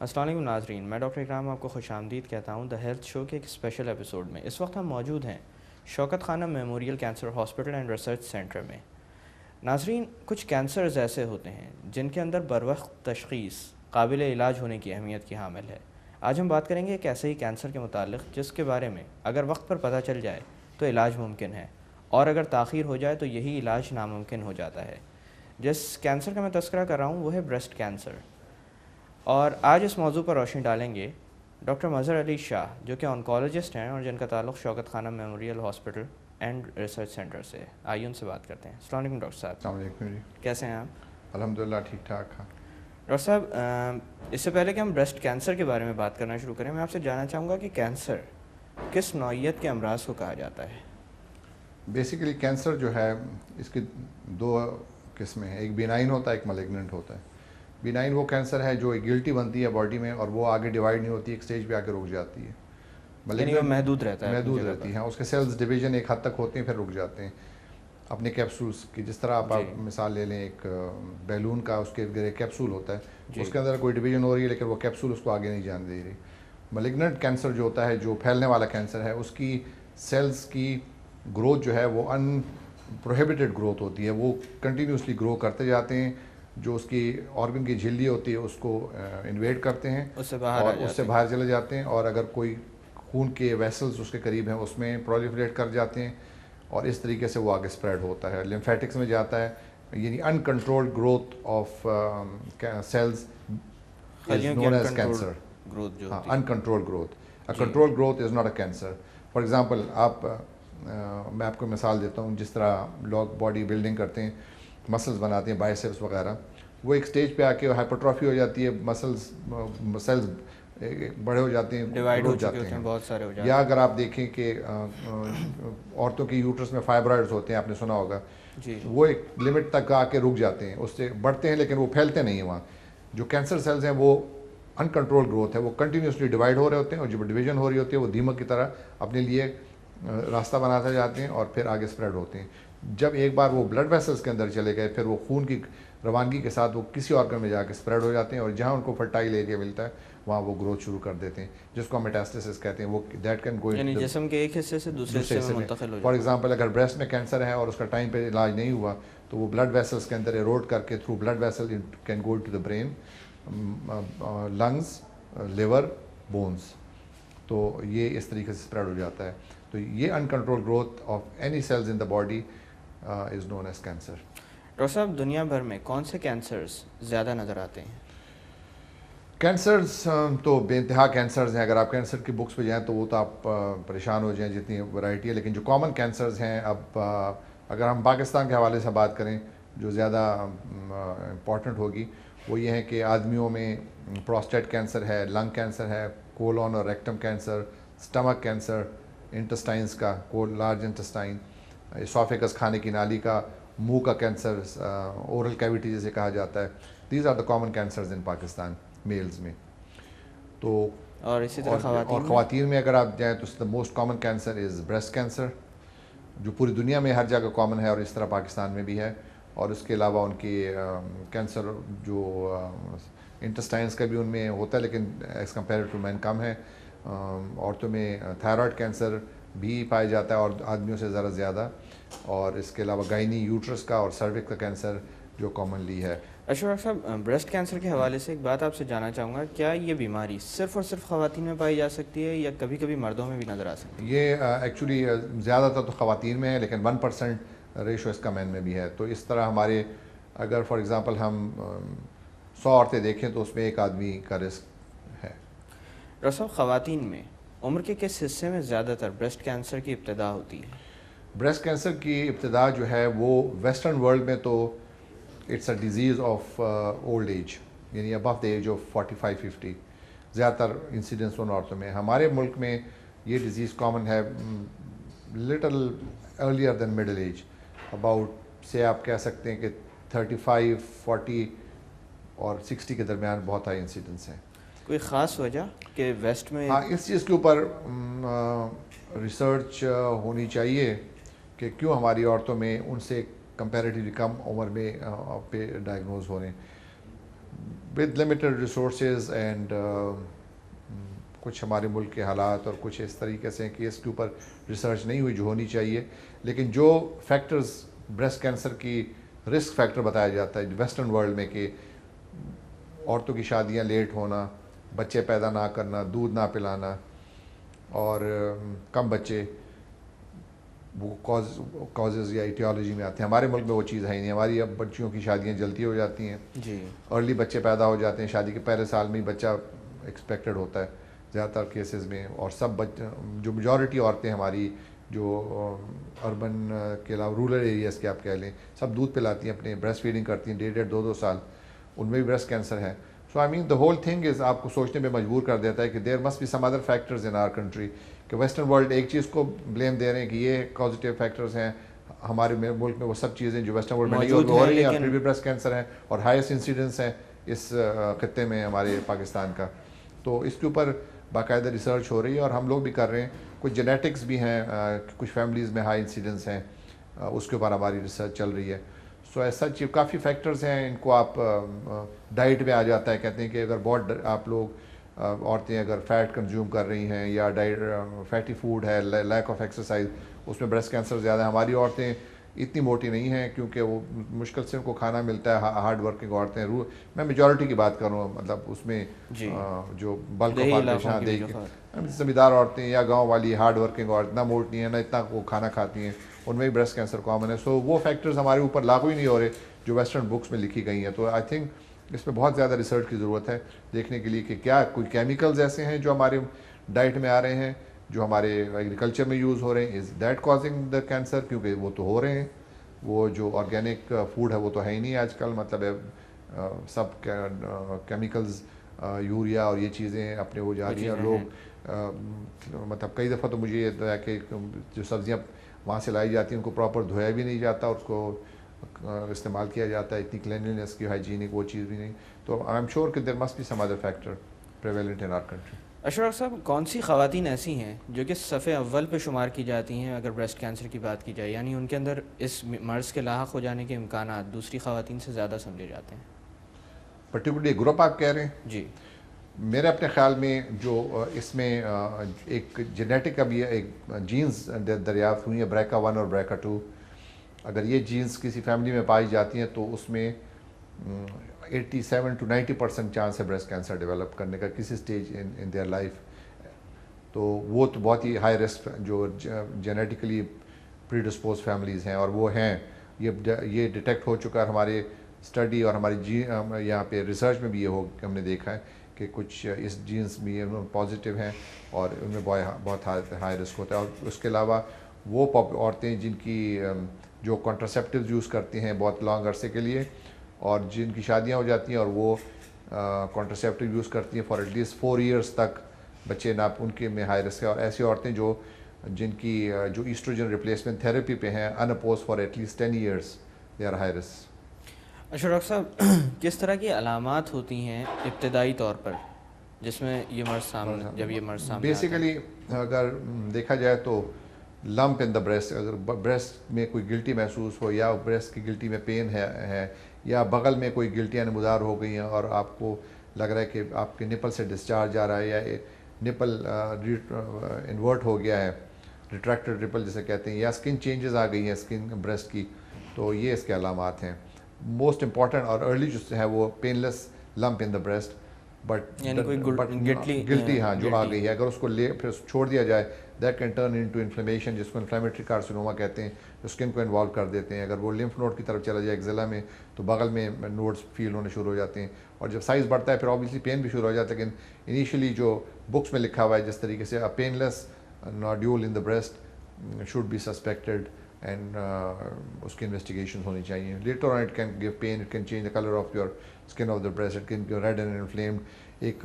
السلام علیکم ناظرین، میں ڈاکٹر اکرام آپ کو خوش آمدید کہتا ہوں دا ہیلتھ شو کے ایک اسپیشل ایپیسوڈ میں۔ اس وقت ہم موجود ہیں شوکت خانم memorial cancer hospital and research centre میں۔ ناظرین، کچھ کینسرز ایسے ہوتے ہیں جن کے اندر بروقت تشخیص قابل علاج ہونے کی اہمیت کی حامل ہے۔ آج ہم بات کریں گے ایک ایسے ہی کینسر کے متعلق جس کے بارے میں اگر وقت پر پتہ چل جائے تو علاج ممکن ہے، اور اگر تاخیر ہو جائے تو یہی علاج ناممکن ہو جاتا ہے۔ جس کینسر کا میں تذکرہ کر رہا ہوں وہ ہے بریسٹ کینسر، اور آج اس موضوع پر روشنی ڈالیں گے ڈاکٹر مظہر علی شاہ، جو کہ آنکالوجسٹ ہیں اور جن کا تعلق شوکت خانم memorial hospital and research centre سے ہے۔ آئیے ان سے بات کرتے ہیں۔ السلام علیکم ڈاکٹر صاحب۔ السلام علیکم جی، کیسے ہیں آپ؟ الحمدللہ ٹھیک ٹھاک ہاں۔ ڈاکٹر صاحب، اس سے پہلے کہ ہم بریسٹ کینسر کے بارے میں بات کرنا شروع کریں، میں آپ سے جاننا چاہوں گا کہ کینسر کس نوعیت کے امراض کو کہا جاتا ہے؟ بیسیکلی کینسر جو ہے اس کی دو قسمیں ہیں، ایک بینائن ہوتا ہے، ایک ملیگننٹ ہوتا ہے۔ بینائن وہ کینسر ہے جو گلٹی بنتی ہے باڈی میں اور وہ آگے ڈیوائڈ نہیں ہوتی، ایک سٹیج پہ آ کے رک جاتی ہے۔ یعنی وہ محدود رہتا ہے، محدود رہتی ہیں، اس کے سیلز ڈویژن ایک حد تک ہوتے ہیں پھر رک جاتے ہیں اپنے کیپسولس کی۔ جس طرح آپ مثال لے لیں ایک بیلون کا، اس کے ارد گرد ایک کیپسول ہوتا ہے، اس کے اندر کوئی ڈویژن ہو رہی ہے لیکن وہ کیپسول اس کو آگے نہیں جانے دے رہی۔ ملیگننٹ کینسر جو ہوتا ہے، جو پھیلنے والا کینسر ہے، اس کی سیلز کی گروتھ جو ہے وہ ان پروہیبٹڈ گروتھ ہوتی ہے، وہ کنٹینیوسلی گرو کرتے جاتے ہیں، جو اس کی آرگن کی جھلی ہوتی ہے اس کو انویڈ کرتے ہیں اور اس سے باہر چلے جاتے ہیں، اور اگر کوئی خون کے ویسلز اس کے قریب ہیں اس میں پرولیفریٹ کر جاتے ہیں اور اس طریقے سے وہ آگے اسپریڈ ہوتا ہے، لمفیٹکس میں جاتا ہے۔ یعنی uncontrolled growth of cells is known as cancer. Uncontrolled growth, controlled growth is not a cancer. For example میں آپ کو مثال دیتا ہوں، جس طرح لوگ باڈی بلڈنگ کرتے ہیں، مسلز بناتے ہیں، بائسیپس وغیرہ، وہ ایک سٹیج پہ آ کے ہائپرٹرافی ہو جاتی ہے، سیلز بڑے ہو جاتے ہیں، ڈیوائڈ ہو جاتے ہیں، بہت سارے ہو جاتے ہیں۔ یا اگر آپ دیکھیں کہ عورتوں کی یوٹرس میں فائبرائڈز ہوتے ہیں، آپ نے سنا ہوگا، وہ ایک لمٹ تک آ کے رک جاتے ہیں، اس سے بڑھتے ہیں لیکن وہ پھیلتے نہیں ہیں۔ وہاں جو کینسر سیلز ہیں وہ ان کنٹرول گروتھ ہے، وہ کنٹینیوسلی ڈیوائڈ ہو رہے ہوتے ہیں، اور جب ڈویژن ہو رہی ہوتی ہے وہ دیمک کی طرح اپنے لیے راستہ بناتے جاتے ہیں اور پھر آگے اسپریڈ ہوتے ہیں۔ جب ایک بار وہ بلڈ ویسلز کے اندر چلے گئے، پھر وہ خون کی روانگی کے ساتھ وہ کسی آرگن میں جا کے اسپریڈ ہو جاتے ہیں، اور جہاں ان کو فرٹائل ایریا ملتا ہے وہاں وہ گروتھ شروع کر دیتے ہیں، جس کو میٹاسٹاسس کہتے ہیں۔ وہ دیٹ کین گو یعنی جسم کے ایک حصے سے دوسرے حصے میں منتقل ہو جاتا ہے۔ فار ایگزامپل اگر بریسٹ میں کینسر ہے اور اس کا ٹائم پہ علاج نہیں ہوا تو وہ بلڈ ویسلز کے اندر ایروڈ کر کے through blood vessel can go to the brain, lungs, liver, bones, تو یہ اس طریقے سے اسپریڈ ہو جاتا ہے۔ تو یہ uncontrolled growth of any cells in the body is known as cancer. Doctor صاحب، دنیا بھر میں کون سے کینسرز زیادہ نظر آتے ہیں؟ کینسرز تو بے انتہا کینسرز ہیں، اگر آپ کینسر کی بکس پہ جائیں تو وہ تو آپ پریشان ہو جائیں جتنی ورائٹی ہے، لیکن جو کامن کینسرز ہیں، اب اگر ہم پاکستان کے حوالے سے بات کریں جو زیادہ امپورٹنٹ ہوگی، وہ یہ ہے کہ آدمیوں میں پروسٹیٹ کینسر ہے، لنگ کینسر ہے، کولون اور rectum cancer, stomach cancer, intestines کا، لارج انٹسٹائن، اسوفیگس کھانے کی نالی کا، منہ کا کینسر، اورل کیویٹی جسے کہا جاتا ہے۔ These are the common cancers in Pakistan males میں۔ تو اور اسی طرح خواتین میں اگر آپ جائیں تو the most common cancer is breast cancer, جو پوری دنیا میں ہر جگہ کامن ہے اور اس طرح پاکستان میں بھی ہے۔ اور اس کے علاوہ ان کی کینسر جو انٹسٹائنس کا بھی ان میں ہوتا ہے لیکن ایز کمپیئر ٹو مین کم ہے۔ عورتوں میں تھائرائڈ کینسر بھی پایا جاتا ہے اور آدمیوں سے ذرا زیادہ، اور اس کے علاوہ گائنی یوٹرس کا اور سروکس کا کینسر جو کامنلی ہے۔ اچھا ڈاکٹر صاحب، بریسٹ کینسر کے حوالے سے ایک بات آپ سے جاننا چاہوں گا، کیا یہ بیماری صرف اور صرف خواتین میں پائی جا سکتی ہے یا کبھی کبھی مردوں میں بھی نظر آ سکتی ہے؟ یہ ایکچولی زیادہ تر تو خواتین میں ہے، لیکن 1% ریشو اس کا مین میں بھی ہے۔ تو اس طرح ہمارے اگر فار ایگزامپل ہم 100 عورتیں دیکھیں تو اس میں ایک آدمی کا رسک ہے۔ ڈاکٹر صاحب، خواتین میں عمر کے کس حصے میں زیادہ تر بریسٹ کینسر کی ابتدا ہوتی ہے؟ بریسٹ کینسر کی ابتدا جو ہے وہ ویسٹرن ورلڈ میں تو it's a disease of old age, یعنی ابو دا ایج آف 45-50 زیادہ تر انسیڈنس ان عورتوں میں۔ ہمارے ملک میں یہ ڈیزیز کامن ہے little earlier than middle age, about سے آپ کہہ سکتے ہیں کہ 35، 40 اور 60 کے درمیان بہت ہائی انسیڈنس ہیں۔ کوئی خاص وجہ کہ ویسٹ میں؟ ہاں، اس چیز کے اوپر ریسرچ ہونی چاہیے کہ کیوں ہماری عورتوں میں ان سے کمپیریٹیولی کم عمر میں پہ ڈائگنوز ہو رہے ہیں۔ ود لمیٹڈ ریسورسز اینڈ کچھ ہمارے ملک کے حالات اور کچھ اس طریقے سے کہ اس کے اوپر ریسرچ نہیں ہوئی جو ہونی چاہیے. لیکن جو فیکٹرز بریسٹ کینسر کی رسک فیکٹر بتایا جاتا ہے ویسٹرن ورلڈ میں کہ عورتوں کی شادیاں لیٹ ہونا, بچے پیدا نہ کرنا, دودھ نہ پلانا اور کم بچے, وہ کازز یا ایٹیالوجی میں آتے ہیں. ہمارے ملک میں وہ چیز ہے ہی نہیں. ہماری اب بچیوں کی شادیاں جلدی ہو جاتی ہیں, جی ارلی بچے پیدا ہو جاتے ہیں, شادی کے پہلے سال میں ہی بچہ ایکسپیکٹڈ ہوتا ہے زیادہ تر کیسز میں. اور سب جو میجورٹی عورتیں ہماری جو اربن کے علاوہ رورل ایریاز کے آپ کہہ لیں, سب دودھ پلاتی ہیں, اپنے بریسٹ فیڈنگ کرتی ہیں 1.5-2 سال, ان میں بھی بریسٹ کینسر ہے. سو آئی مین دا ہول تھنگ از آپ کو سوچنے پہ مجبور کر دیتا ہے کہ there must be some other factors in our country. کہ ویسٹرن ورلڈ ایک چیز کو بلیم دے رہے ہیں کہ یہ پازیٹیو فیکٹرز ہیں, ہمارے ملک میں وہ سب چیزیں جو ویسٹرن ورلڈ میں ہو رہی ہیں اور پھر بھی بریسٹ کینسر ہے اور ہائیسٹ انسیڈنس ہیں اس خطے میں ہمارے پاکستان کا. تو اس کے اوپر باقاعدہ ریسرچ ہو رہی ہے اور ہم لوگ بھی کر رہے ہیں. کچھ جینیٹکس بھی ہیں, کچھ فیملیز میں ہائی انسیڈنس ہیں, اس کے اوپر ہماری ریسرچ چل رہی ہے. سو ایسا کافی فیکٹرز ہیں, ان کو آپ ڈائٹ میں آ جاتا ہے. کہتے ہیں کہ اگر بہت آپ لوگ عورتیں اگر فیٹ کنزیوم کر رہی ہیں یا فیٹی فوڈ ہے, لیک آف ایکسرسائز, اس میں بریسٹ کینسر زیادہ ہے. ہماری عورتیں اتنی موٹی نہیں ہیں کیونکہ وہ مشکل سے ان کو کھانا ملتا ہے, ہارڈ ورکنگ عورتیں. میں میجورٹی کی بات کروں, مطلب اس میں جو بلک آف پاپولیشن دیکھ کے زمیندار عورتیں یا گاؤں والی ہارڈ ورکنگ عورت اتنا موٹی ہیں, نہ اتنا وہ کھانا کھاتی ہیں, ان میں بھی بریسٹ کینسر کامن ہے. سو وہ فیکٹرز ہمارے اوپر لاگو ہی نہیں ہو رہے جو ویسٹرن بکس میں لکھی گئی ہیں. تو آئی تھنک اس میں بہت زیادہ ریسرچ کی ضرورت ہے دیکھنے کے لیے کہ کیا کوئی کیمیکلز ایسے ہیں جو ہمارے ڈائٹ میں آ رہے ہیں, جو ہمارے ایگریکلچر میں یوز ہو رہے ہیں, is that causing the cancer. کیونکہ وہ تو ہو رہے ہیں, وہ جو آرگینک فوڈ ہے وہ تو ہے ہی نہیں آج کل. مطلب سب کیمیکلز, یوریا اور یہ چیزیں اپنے وہ جا رہی ہیں. اور لوگ مطلب کئی دفعہ تو مجھے یہ ہے کہ جو سبزیاں وہاں سے لائی جاتی ہیں ان کو پراپر دھویا بھی نہیں جاتا, اس کو استعمال کیا جاتا ہے, اتنی کلینلینس کی ہائیجینک وہ چیز بھی نہیں. تو آئی ایم شیور کہ there must be some other factor prevalent in our country. Ashraf sahab, کون سی خواتین ایسی ہیں جو کہ صفحے اول پہ شمار کی جاتی ہیں اگر بریسٹ کینسر کی بات کی جائے, یعنی ان کے اندر اس مرض کے لاحق ہو جانے کے امکانات دوسری خواتین سے زیادہ سمجھے جاتے ہیں؟ پرٹیکولرلی گروپ آپ کہہ رہے ہیں؟ جی, میرے اپنے خیال میں جو اس میں ایک جینیٹک ابھی ایک جینز دریافت ہوئی ہیں, BRCA 1 اور BRCA 2. اگر یہ جینز کسی فیملی میں پائی جاتی ہیں تو اس میں 87 to 90% چانس ہے بریسٹ کینسر ڈیولپ کرنے کا کسی اسٹیج ان دیئر لائف. تو وہ تو بہت ہی ہائی رسک جو جینیٹیکلی پری ڈسپوز فیملیز ہیں, اور وہ ہیں, یہ ڈیٹیکٹ ہو چکا ہے ہمارے اسٹڈی اور ہماری یہاں پہ ریسرچ میں بھی یہ ہم نے دیکھا ہے کہ کچھ اس جینس بھی پازیٹیو ہیں اور ان میں بہت ہائی رسک ہوتا ہے. اور اس کے علاوہ وہ عورتیں جن کی جو کانٹراسیپٹیوز یوز کرتی ہیں بہت لانگ عرصے کے لیے, اور جن کی شادیاں ہو جاتی ہیں اور وہ کانٹراسیپٹیو یوز کرتی ہیں فار ایٹ لیسٹ 4 years تک, بچے نہ ان کے میں ہائی رسک ہے. اور ایسی عورتیں جن کی جو ایسٹروجن ریپلیسمنٹ تھیراپی پہ ہیں unopposed for at least 10 years, they are high risk. Ashraf sahab, کس طرح کی علامات ہوتی ہیں ابتدائی طور پر جس میں یہ مرض سامنے بیسیکلی اگر دیکھا جائے تو لمپ ان دا بریسٹ, اگر بریسٹ میں کوئی گلٹی محسوس ہو یا بریسٹ کی گلٹی میں پین ہے یا بغل میں کوئی گلٹیاں نمودار ہو گئی ہیں اور آپ کو لگ رہا ہے کہ آپ کے نپل سے ڈسچارج آ رہا ہے یا نپل انورٹ ہو گیا ہے, ریٹریکٹڈ نپل جسے کہتے ہیں, یا اسکن چینجز آ گئی ہیں اسکن بریسٹ کی, تو یہ اس کے علامات ہیں. موسٹ امپورٹنٹ اور ارلی جو ہے وہ painless lump in the breast, but گلٹی ہاں جو آ گئی ہے, اگر اس کو پھر چھوڑ دیا جائے that can turn into inflammation, جس کو انفلیمیٹری کارسینوما کہتے ہیں, جو اسکن کو انوالو کر دیتے ہیں. اگر وہ لمف نوڈ کی طرف چلا جائے ایکزیلا میں تو بغل میں نوڈز فیل ہونے شروع ہو جاتے ہیں, اور جب سائز بڑھتا ہے پھر آبویسلی پین بھی شروع ہو جاتا ہے. لیکن انیشلی جو بکس میں لکھا ہوا ہے جس طریقے سے painless nodule in the breast should be suspected and اس کی انویسٹیگیشن ہونی چاہیے. Later on it can give pain, it can change the colour of your skin of the breast, it can give red and inflamed. ایک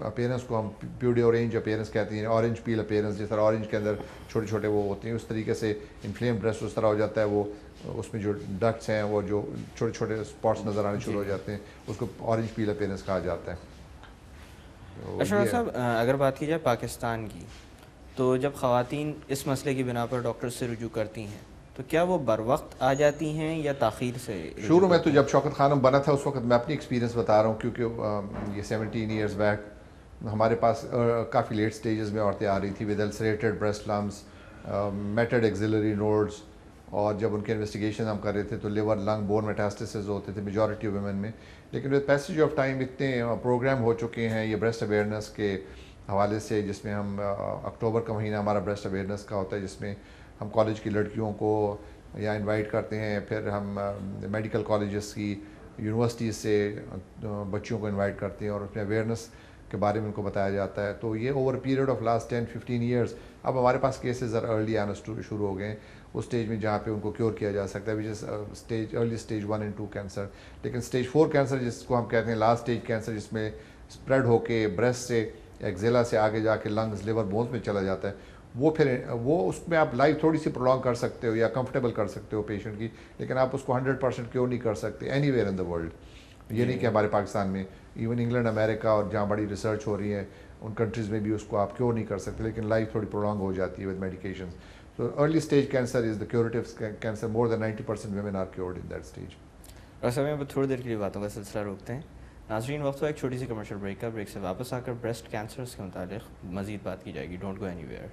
appearance کو ہم پیوڈی orange appearance کہتے ہیں, orange پیل appearance, جس طرح اورنج کے اندر چھوٹے چھوٹے وہ ہوتے ہیں اس طریقے سے انفلیم بریسٹ اس طرح ہو جاتا ہے. وہ اس میں جو ڈکٹس ہیں وہ جو چھوٹے چھوٹے اسپاٹس نظر آنے شروع ہو جاتے ہیں, اس کو اورنج پیل اپیرنس کہا جاتا ہے. اشرف صاحب, اگر بات کی جائے پاکستان کی, تو جب خواتین اس مسئلے کی بنا پر ڈاکٹر سے رجوع کرتی ہیں تو کیا وہ بر وقت آ جاتی ہیں یا تاخیر سے؟ شروع میں تو جب شوکت خانم بنا تھا اس وقت میں اپنی ایکسپیرینس بتا رہا ہوں، کیونکہ یہ 17 ایئرز بیک ہمارے پاس کافی لیٹ سٹیجز میں عورتیں آ رہی تھی with ulcerated breast lumps, matted axillary nodes, اور جب ان کے انویسٹیگیشن ہم کر رہے تھے تو لیور لنگ بون میٹاسٹسز ہوتے تھے میجورٹی آف ویمن میں. لیکن ود پیسیج آف ٹائم اتنے پروگرام ہو چکے ہیں یہ بریسٹ اویئرنیس کے حوالے سے، جس میں ہم اکتوبر کا مہینہ ہمارا بریسٹ اویئرنیس کا ہوتا ہے، جس میں ہم کالج کی لڑکیوں کو یا انوائٹ کرتے ہیں، پھر ہم میڈیکل کالجز کی یونیورسٹیز سے بچیوں کو انوائٹ کرتے ہیں اور اس میں اویئرنیس کے بارے میں ان کو بتایا جاتا ہے. تو یہ over period of last 10-15 years اب ہمارے پاس کیسز ارلی آنا شروع ہو گئے ہیں اس اسٹیج میں جہاں پہ ان کو کیور کیا جا سکتا ہے، which is stage early stage 1 and 2 cancer. لیکن اسٹیج 4 کینسر جس کو ہم کہتے ہیں لاسٹ اسٹیج کینسر، جس میں اسپریڈ ہو کے بریسٹ سے ایکزیلا سے آگے جا کے لنگز لیور بونز میں چلا جاتا ہے، وہ اس میں آپ لائف تھوڑی سی پرولونگ کر سکتے ہو یا کمفرٹیبل کر سکتے ہو پیشنٹ کی، لیکن آپ اس کو 100% کیور نہیں کر سکتے any where in the world. یہ نہیں کہ ہمارے پاکستان میں، ایون انگلینڈ، امریکہ اور جہاں بڑی ریسرچ ہو رہی ہے ان کنٹریز میں بھی اس کو آپ کیور نہیں کر سکتے، لیکن لائف تھوڑی پرولونگ ہو جاتی ہے with medications. So early stage cancer is the curative cancer. More than 90% women are cured in that stage. اور سب میں تھوڑی دیر کے لیے باتوں کا سلسلہ روکتے ہیں. ناظرین وقت ہوا ایک چھوٹی سی کمرشل بریک کا. بریک سے واپس آ کر بریسٹ کینسرز کے متعلق مزید بات کی جائے گی. Don't go any where.